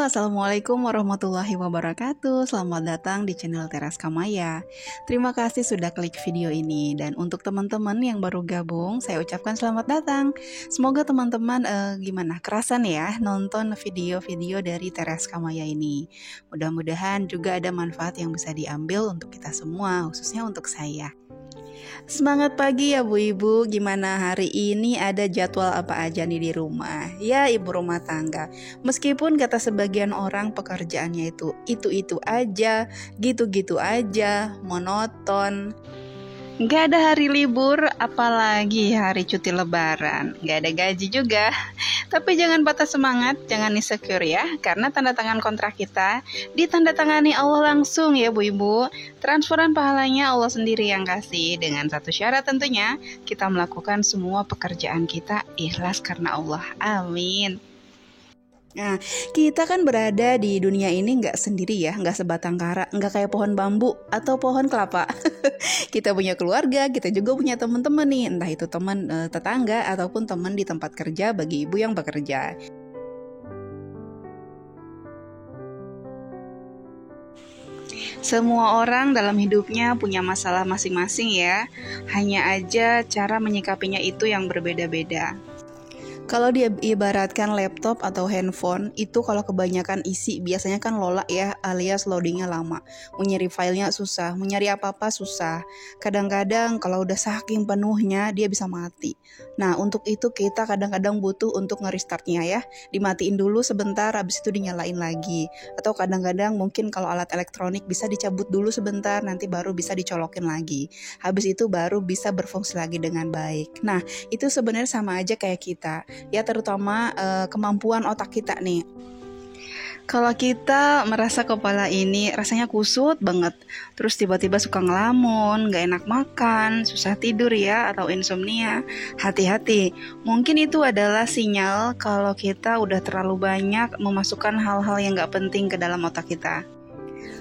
Halo, Assalamualaikum warahmatullahi wabarakatuh. Selamat datang di channel Teras Kamaya. Terima kasih sudah klik video ini. Dan untuk teman-teman yang baru gabung, saya ucapkan selamat datang. Semoga teman-teman kerasan ya nonton video-video dari Teras Kamaya ini. Mudah-mudahan juga ada manfaat yang bisa diambil untuk kita semua, khususnya untuk saya. Semangat pagi ya Bu Ibu, gimana hari ini ada jadwal apa aja nih di rumah? Ya ibu rumah tangga, meskipun kata sebagian orang pekerjaannya itu aja, gitu-gitu aja, monoton. Gak ada hari libur, apalagi hari cuti lebaran. Gak ada gaji juga. Tapi jangan patah semangat, jangan insecure ya. Karena tanda tangan kontrak kita ditandatangani Allah langsung ya Bu Ibu. Transferan pahalanya Allah sendiri yang kasih. Dengan satu syarat tentunya, kita melakukan semua pekerjaan kita ikhlas karena Allah. Amin. Nah, kita kan berada di dunia ini nggak sendiri ya, nggak sebatang kara, nggak kayak pohon bambu atau pohon kelapa. Kita punya keluarga, kita juga punya teman-teman nih, entah itu teman tetangga ataupun teman di tempat kerja bagi ibu yang bekerja. Semua orang dalam hidupnya punya masalah masing-masing ya, hanya aja cara menyikapinya itu yang berbeda-beda. Kalau diibaratkan laptop atau handphone, itu kalau kebanyakan isi biasanya kan lola ya, alias loadingnya lama. Mau nyari filenya susah, mau nyari apa-apa susah. Kadang-kadang kalau udah saking penuhnya, dia bisa mati. Nah, untuk itu kita kadang-kadang butuh untuk nge-restartnya ya. Dimatiin dulu sebentar, habis itu dinyalain lagi. Atau kadang-kadang mungkin kalau alat elektronik bisa dicabut dulu sebentar, nanti baru bisa dicolokin lagi. Habis itu baru bisa berfungsi lagi dengan baik. Nah, itu sebenarnya sama aja kayak kita. Ya terutama kemampuan otak kita nih. Kalau kita merasa kepala ini rasanya kusut banget, terus tiba-tiba suka ngelamun, gak enak makan, susah tidur ya, atau insomnia, hati-hati. Mungkin itu adalah sinyal kalau kita udah terlalu banyak memasukkan hal-hal yang gak penting ke dalam otak kita.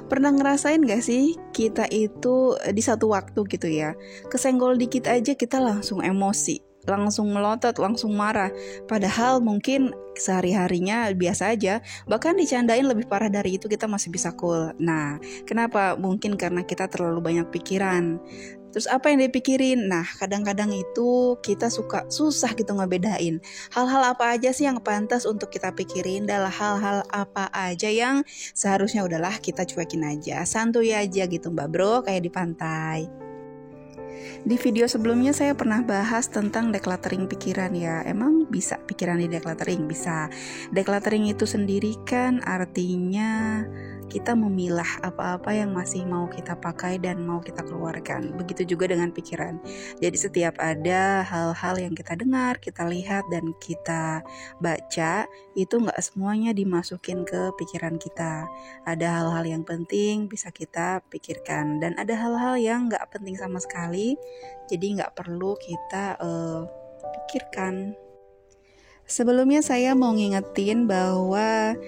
Pernah ngerasain gak sih kita itu di satu waktu gitu ya, kesenggol dikit aja kita langsung emosi, langsung melotot, langsung marah. Padahal mungkin sehari-harinya biasa aja, bahkan dicandain lebih parah dari itu kita masih bisa cool. Nah, kenapa? Mungkin karena kita terlalu banyak pikiran. Terus apa yang dipikirin? Nah, kadang-kadang itu kita susah gitu ngebedain. Hal-hal apa aja sih yang pantas untuk kita pikirin, adalah hal-hal apa aja yang seharusnya udahlah kita cuekin aja, santuy aja gitu Mbak Bro, kayak di pantai. Di video sebelumnya saya pernah bahas tentang decluttering pikiran ya. Emang bisa pikiran di decluttering? Bisa. Decluttering itu sendiri kan artinya kita memilah apa-apa yang masih mau kita pakai dan mau kita keluarkan. Begitu juga dengan pikiran. Jadi setiap ada hal-hal yang kita dengar, kita lihat dan kita baca, itu gak semuanya dimasukin ke pikiran kita. Ada hal-hal yang penting bisa kita pikirkan, dan ada hal-hal yang gak penting sama sekali, jadi gak perlu kita pikirkan. Sebelumnya saya mau ngingetin bahwa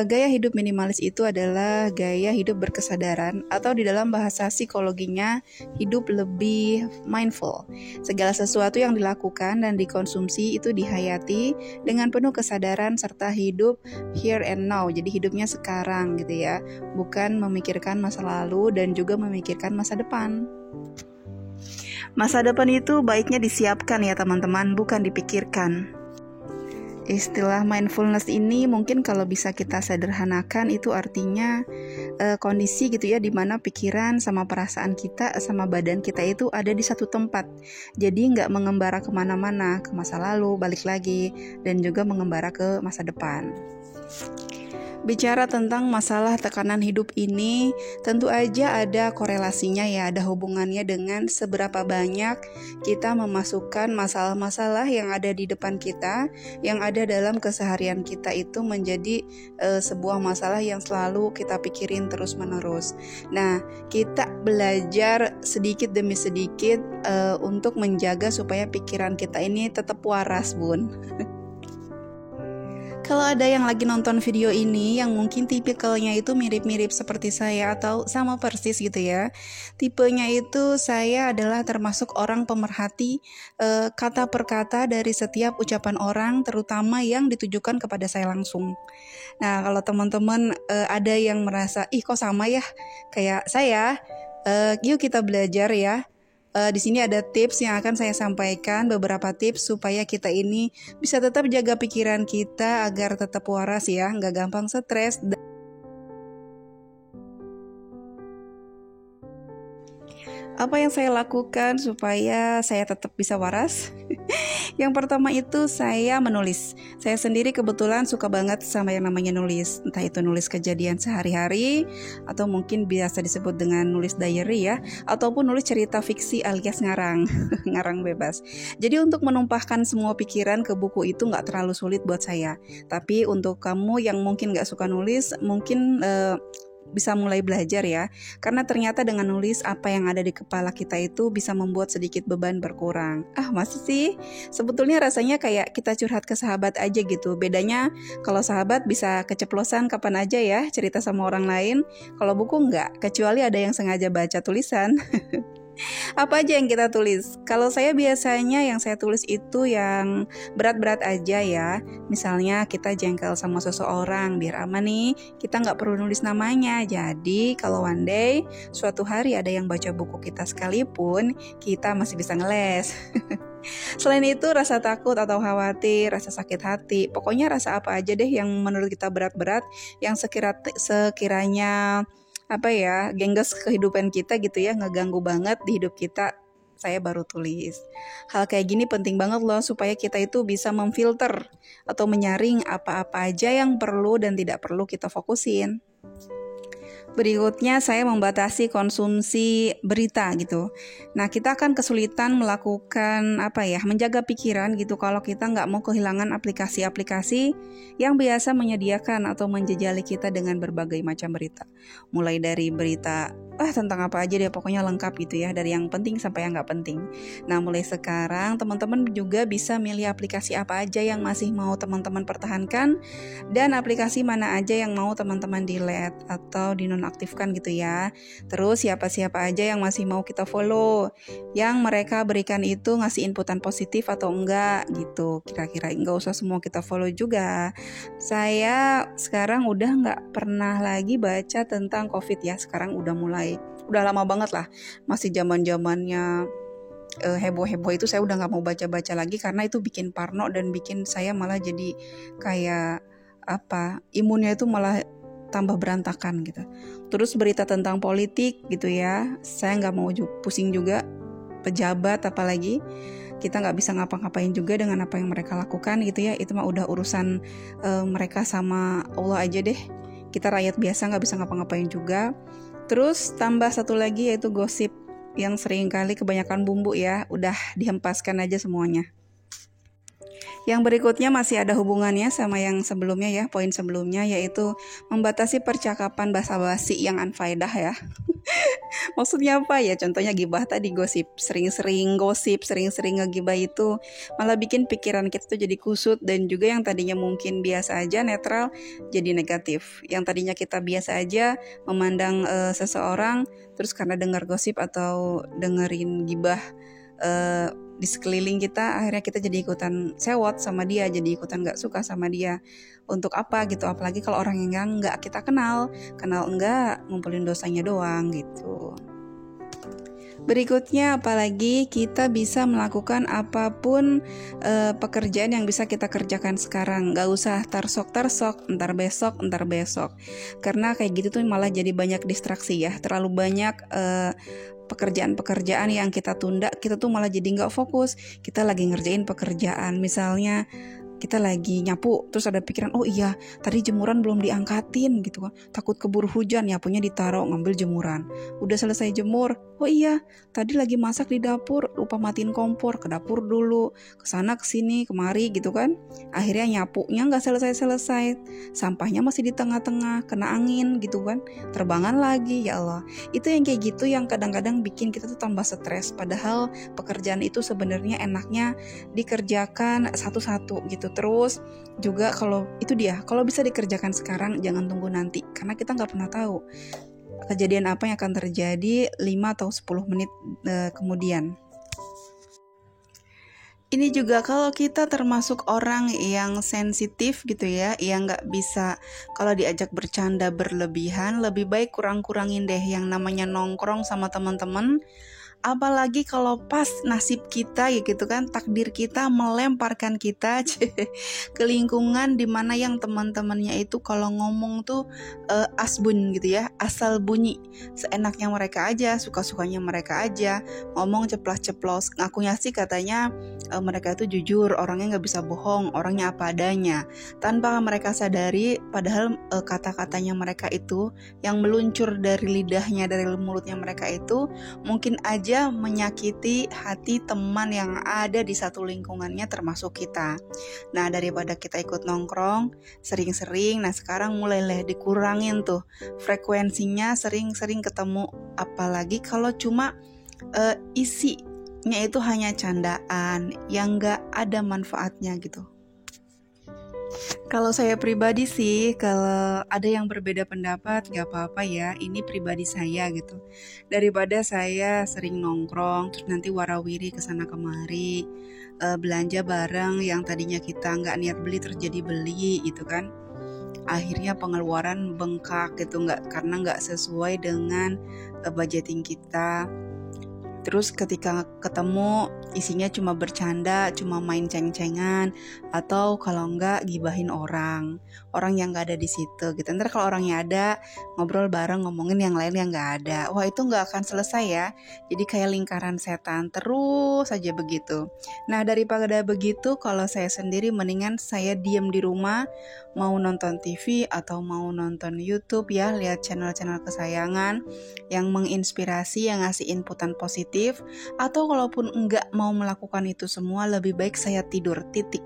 gaya hidup minimalis itu adalah gaya hidup berkesadaran, atau di dalam bahasa psikologinya hidup lebih mindful. Segala sesuatu yang dilakukan dan dikonsumsi itu dihayati dengan penuh kesadaran serta hidup here and now. Jadi hidupnya sekarang gitu ya, bukan memikirkan masa lalu dan juga memikirkan masa depan. Masa depan itu baiknya disiapkan ya teman-teman, bukan dipikirkan. Istilah mindfulness ini mungkin kalau bisa kita sederhanakan itu artinya kondisi gitu ya, dimana pikiran sama perasaan kita sama badan kita itu ada di satu tempat. Jadi nggak mengembara kemana-mana, ke masa lalu, balik lagi, dan juga mengembara ke masa depan. Bicara tentang masalah tekanan hidup ini, tentu aja ada korelasinya ya, ada hubungannya dengan seberapa banyak kita memasukkan masalah-masalah yang ada di depan kita, yang ada dalam keseharian kita itu menjadi sebuah masalah yang selalu kita pikirin terus-menerus. Nah, kita belajar sedikit demi sedikit untuk menjaga supaya pikiran kita ini tetap waras, Bun. Kalau ada yang lagi nonton video ini yang mungkin tipikalnya itu mirip-mirip seperti saya atau sama persis gitu ya. Tipenya itu saya adalah termasuk orang pemerhati kata per kata dari setiap ucapan orang, terutama yang ditujukan kepada saya langsung. Nah, kalau teman-teman ada yang merasa, ih kok sama ya kayak saya, yuk kita belajar ya. Di sini ada tips yang akan saya sampaikan, beberapa tips supaya kita ini bisa tetap jaga pikiran kita agar tetap waras ya, nggak gampang stres. Apa yang saya lakukan supaya saya tetap bisa waras? Yang pertama itu saya menulis. Saya sendiri kebetulan suka banget sama yang namanya nulis. Entah itu nulis kejadian sehari-hari, atau mungkin biasa disebut dengan nulis diary ya, ataupun nulis cerita fiksi alias ngarang, ngarang bebas. Jadi untuk menumpahkan semua pikiran ke buku itu nggak terlalu sulit buat saya. Tapi untuk kamu yang mungkin nggak suka nulis, mungkin bisa mulai belajar ya, karena ternyata dengan nulis apa yang ada di kepala kita itu bisa membuat sedikit beban berkurang. Masih sih? Sebetulnya rasanya kayak kita curhat ke sahabat aja gitu. Bedanya kalau sahabat bisa keceplosan kapan aja ya cerita sama orang lain, kalau buku enggak, kecuali ada yang sengaja baca tulisan. Apa aja yang kita tulis? Kalau saya biasanya yang saya tulis itu yang berat-berat aja ya. Misalnya kita jengkel sama seseorang, biar aman nih, kita nggak perlu nulis namanya. Jadi kalau one day, suatu hari ada yang baca buku kita sekalipun, kita masih bisa ngeles. Selain itu rasa takut atau khawatir, rasa sakit hati, pokoknya rasa apa aja deh yang menurut kita berat-berat, yang sekiranya gengges kehidupan kita gitu ya, ngeganggu banget di hidup kita, saya baru tulis. Hal kayak gini penting banget loh, supaya kita itu bisa memfilter atau menyaring apa-apa aja yang perlu dan tidak perlu kita fokusin. Berikutnya saya membatasi konsumsi berita gitu. Nah, kita akan kesulitan melakukan menjaga pikiran gitu kalau kita nggak mau kehilangan aplikasi-aplikasi yang biasa menyediakan atau menjejali kita dengan berbagai macam berita. Mulai dari berita tentang apa aja deh, pokoknya lengkap gitu ya, dari yang penting sampai yang nggak penting. Nah, mulai sekarang teman-teman juga bisa milih aplikasi apa aja yang masih mau teman-teman pertahankan, dan aplikasi mana aja yang mau teman-teman delete atau dinonaktifkan gitu ya. Terus siapa-siapa aja yang masih mau kita follow, yang mereka berikan itu ngasih inputan positif atau enggak gitu. Kira-kira nggak usah semua kita follow juga. Saya sekarang udah nggak pernah lagi baca tentang COVID ya. Sekarang udah lama banget lah, masih zaman-zamannya heboh-heboh itu saya udah nggak mau baca-baca lagi, karena itu bikin parno dan bikin saya malah jadi kayak imunnya itu malah tambah berantakan gitu. Terus berita tentang politik gitu ya, saya nggak mau pusing juga, pejabat apalagi, kita nggak bisa ngapa-ngapain juga dengan apa yang mereka lakukan gitu ya. Itu mah udah urusan mereka sama Allah aja deh. Kita rakyat biasa nggak bisa ngapa-ngapain juga. Terus tambah satu lagi yaitu gosip yang seringkali kebanyakan bumbu ya, udah dihempaskan aja semuanya. Yang berikutnya masih ada hubungannya sama yang sebelumnya ya, poin sebelumnya, yaitu membatasi percakapan basa-basi yang unfaedah ya. Maksudnya apa ya? Contohnya gibah tadi, sering-sering ngegibah itu malah bikin pikiran kita tuh jadi kusut, dan juga yang tadinya mungkin biasa aja netral jadi negatif. Yang tadinya kita biasa aja memandang seseorang, terus karena dengar gosip atau dengerin gibah di sekeliling kita, akhirnya kita jadi ikutan sewot sama dia, jadi ikutan gak suka sama dia. Untuk apa gitu? Apalagi kalau orang yang gak kita kenal enggak, ngumpulin dosanya doang gitu. Berikutnya, apalagi kita bisa melakukan apapun pekerjaan yang bisa kita kerjakan sekarang. Gak usah tarsok, ntar besok. Karena kayak gitu tuh malah jadi banyak distraksi ya. Terlalu banyak pekerjaan-pekerjaan yang kita tunda, kita tuh malah jadi gak fokus. Kita lagi ngerjain pekerjaan, misalnya kita lagi nyapu, terus ada pikiran, oh iya tadi jemuran belum diangkatin gitu kan, takut keburu hujan, nyapunya ditaruh, ngambil jemuran. Udah selesai jemur, oh iya tadi lagi masak di dapur, lupa matiin kompor, ke dapur dulu, kesana kesini kemari gitu kan. Akhirnya nyapunya gak selesai-selesai, sampahnya masih di tengah-tengah, kena angin gitu kan, terbangan lagi. Ya Allah, itu yang kayak gitu yang kadang-kadang bikin kita tuh tambah stres. Padahal pekerjaan itu sebenarnya enaknya dikerjakan satu-satu gitu. gitu. Terus juga kalau bisa dikerjakan sekarang, jangan tunggu nanti, karena kita nggak pernah tahu kejadian apa yang akan terjadi 5 atau 10 menit kemudian. Ini juga kalau kita termasuk orang yang sensitif gitu ya, yang nggak bisa kalau diajak bercanda berlebihan, lebih baik kurang-kurangin deh yang namanya nongkrong sama teman-teman. Apalagi kalau pas nasib kita ya gitu kan, takdir kita melemparkan kita ke lingkungan dimana yang teman-temannya itu kalau ngomong tuh asbun gitu ya, asal bunyi, seenaknya mereka aja, suka-sukanya mereka aja, ngomong ceplas-ceplos. Ngakunya sih katanya mereka itu jujur, orangnya nggak bisa bohong, orangnya apa adanya, tanpa mereka sadari padahal kata-katanya mereka itu yang meluncur dari lidahnya, dari mulutnya mereka itu mungkin aja menyakiti hati teman yang ada di satu lingkungannya termasuk kita. Nah, daripada kita ikut nongkrong sering-sering, nah sekarang mulailah dikurangin tuh frekuensinya, sering-sering ketemu, apalagi kalau cuma isinya itu hanya candaan yang gak ada manfaatnya gitu. Kalau saya pribadi sih, kalau ada yang berbeda pendapat gak apa-apa ya, ini pribadi saya gitu. Daripada saya sering nongkrong terus nanti warawiri kesana kemari, belanja barang yang tadinya kita gak niat beli terus jadi beli gitu kan. Akhirnya pengeluaran bengkak gitu, karena gak sesuai dengan budgeting kita. Terus ketika ketemu isinya cuma bercanda, cuma main ceng-cengan, atau kalau enggak gibahin orang yang nggak ada di situ gitu. Ntar kalau orangnya ada, ngobrol bareng ngomongin yang lain yang nggak ada. Wah, itu nggak akan selesai ya. Jadi kayak lingkaran setan terus aja begitu. Nah, daripada begitu, kalau saya sendiri mendingan saya diem di rumah, mau nonton TV atau mau nonton YouTube ya, lihat channel-channel kesayangan yang menginspirasi, yang ngasih inputan positif. Atau kalaupun enggak mau melakukan itu semua, lebih baik saya tidur, titik.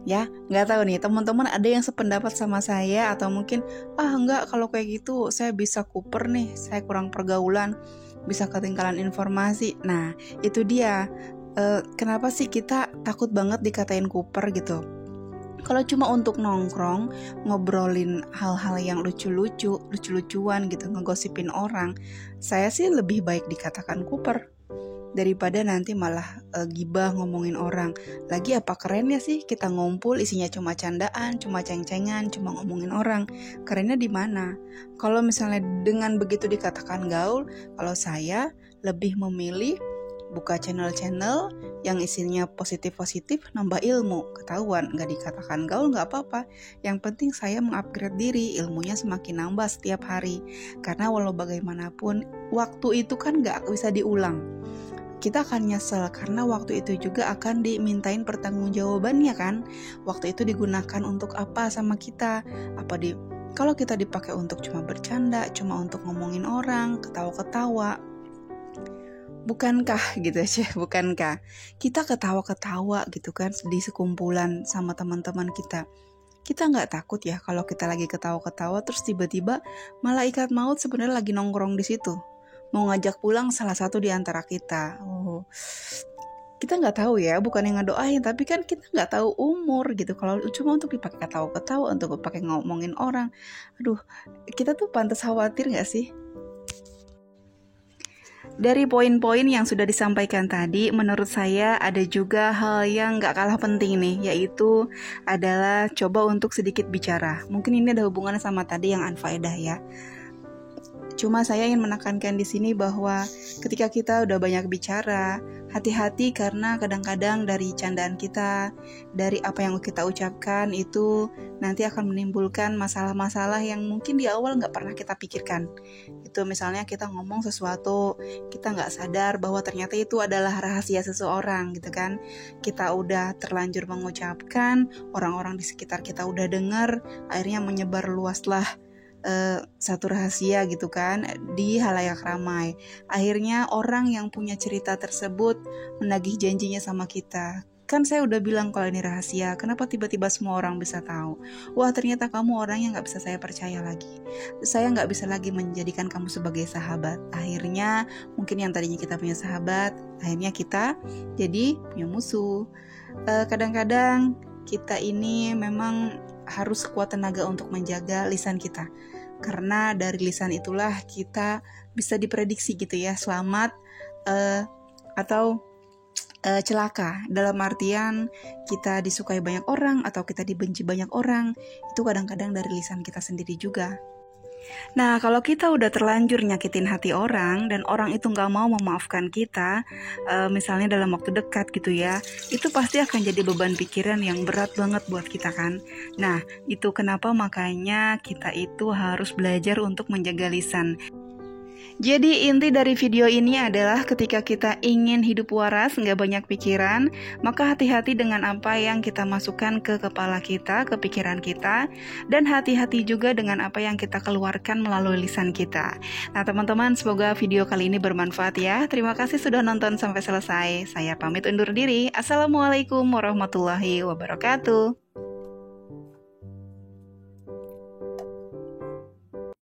Ya, nggak tahu nih teman-teman ada yang sependapat sama saya, atau mungkin enggak, kalau kayak gitu saya bisa kuper nih, saya kurang pergaulan, bisa ketinggalan informasi. Nah, itu dia kenapa sih kita takut banget dikatain kuper gitu. Kalau cuma untuk nongkrong, ngobrolin hal-hal yang lucu-lucuan gitu, ngegosipin orang, saya sih lebih baik dikatakan kuper daripada nanti malah gibah ngomongin orang. Lagi apa kerennya sih kita ngumpul isinya cuma candaan, cuma ceng-cengan, cuma ngomongin orang. Kerennya di mana? Kalau misalnya dengan begitu dikatakan gaul, kalau saya lebih memilih buka channel-channel yang isinya positif-positif, nambah ilmu, ketahuan, gak dikatakan gaul gak apa-apa. Yang penting saya mengupgrade diri, ilmunya semakin nambah setiap hari. Karena walau bagaimanapun, waktu itu kan gak bisa diulang. Kita akan nyesel karena waktu itu juga akan dimintain pertanggungjawabannya kan. Waktu itu digunakan untuk apa sama kita? Kalau kita dipakai untuk cuma bercanda, cuma untuk ngomongin orang, ketawa-ketawa, bukankah kita ketawa-ketawa gitu kan di sekumpulan sama teman-teman kita nggak takut ya kalau kita lagi ketawa-ketawa terus tiba-tiba malaikat maut sebenarnya lagi nongkrong di situ, mau ngajak pulang salah satu di antara kita. Kita nggak tahu ya, bukan yang ngedoain, tapi kan kita nggak tahu umur gitu. Kalau cuma untuk dipakai ketawa-ketawa, untuk dipakai ngomongin orang, kita tuh pantas khawatir nggak sih? Dari poin-poin yang sudah disampaikan tadi, menurut saya ada juga hal yang gak kalah penting nih, yaitu adalah coba untuk sedikit bicara. Mungkin ini ada hubungannya sama tadi yang unfaedah ya. Cuma saya ingin menekankan di sini bahwa ketika kita udah banyak bicara, hati-hati karena kadang-kadang dari candaan kita, dari apa yang kita ucapkan itu nanti akan menimbulkan masalah-masalah yang mungkin di awal nggak pernah kita pikirkan. Itu misalnya kita ngomong sesuatu, kita nggak sadar bahwa ternyata itu adalah rahasia seseorang gitu kan. Kita udah terlanjur mengucapkan, orang-orang di sekitar kita udah dengar, akhirnya menyebar luaslah satu rahasia gitu kan di halayak ramai. Akhirnya orang yang punya cerita tersebut menagih janjinya sama kita. Kan saya udah bilang kalau ini rahasia, kenapa tiba-tiba semua orang bisa tahu? Wah, ternyata kamu orang yang gak bisa saya percaya lagi. Saya gak bisa lagi menjadikan kamu sebagai sahabat. Akhirnya mungkin yang tadinya kita punya sahabat, akhirnya kita jadi punya musuh. Kadang-kadang kita ini memang harus sekuat tenaga untuk menjaga lisan kita. Karena dari lisan itulah kita bisa diprediksi gitu ya, selamat atau celaka. Dalam artian kita disukai banyak orang atau kita dibenci banyak orang, itu kadang-kadang dari lisan kita sendiri juga. Nah, kalau kita udah terlanjur nyakitin hati orang dan orang itu gak mau memaafkan kita, misalnya dalam waktu dekat gitu ya, itu pasti akan jadi beban pikiran yang berat banget buat kita kan. Nah, itu kenapa makanya kita itu harus belajar untuk menjaga lisan. Jadi inti dari video ini adalah ketika kita ingin hidup waras, nggak banyak pikiran, maka hati-hati dengan apa yang kita masukkan ke kepala kita, ke pikiran kita, dan hati-hati juga dengan apa yang kita keluarkan melalui lisan kita. Nah teman-teman, semoga video kali ini bermanfaat ya. Terima kasih sudah nonton sampai selesai. Saya pamit undur diri. Assalamualaikum warahmatullahi wabarakatuh.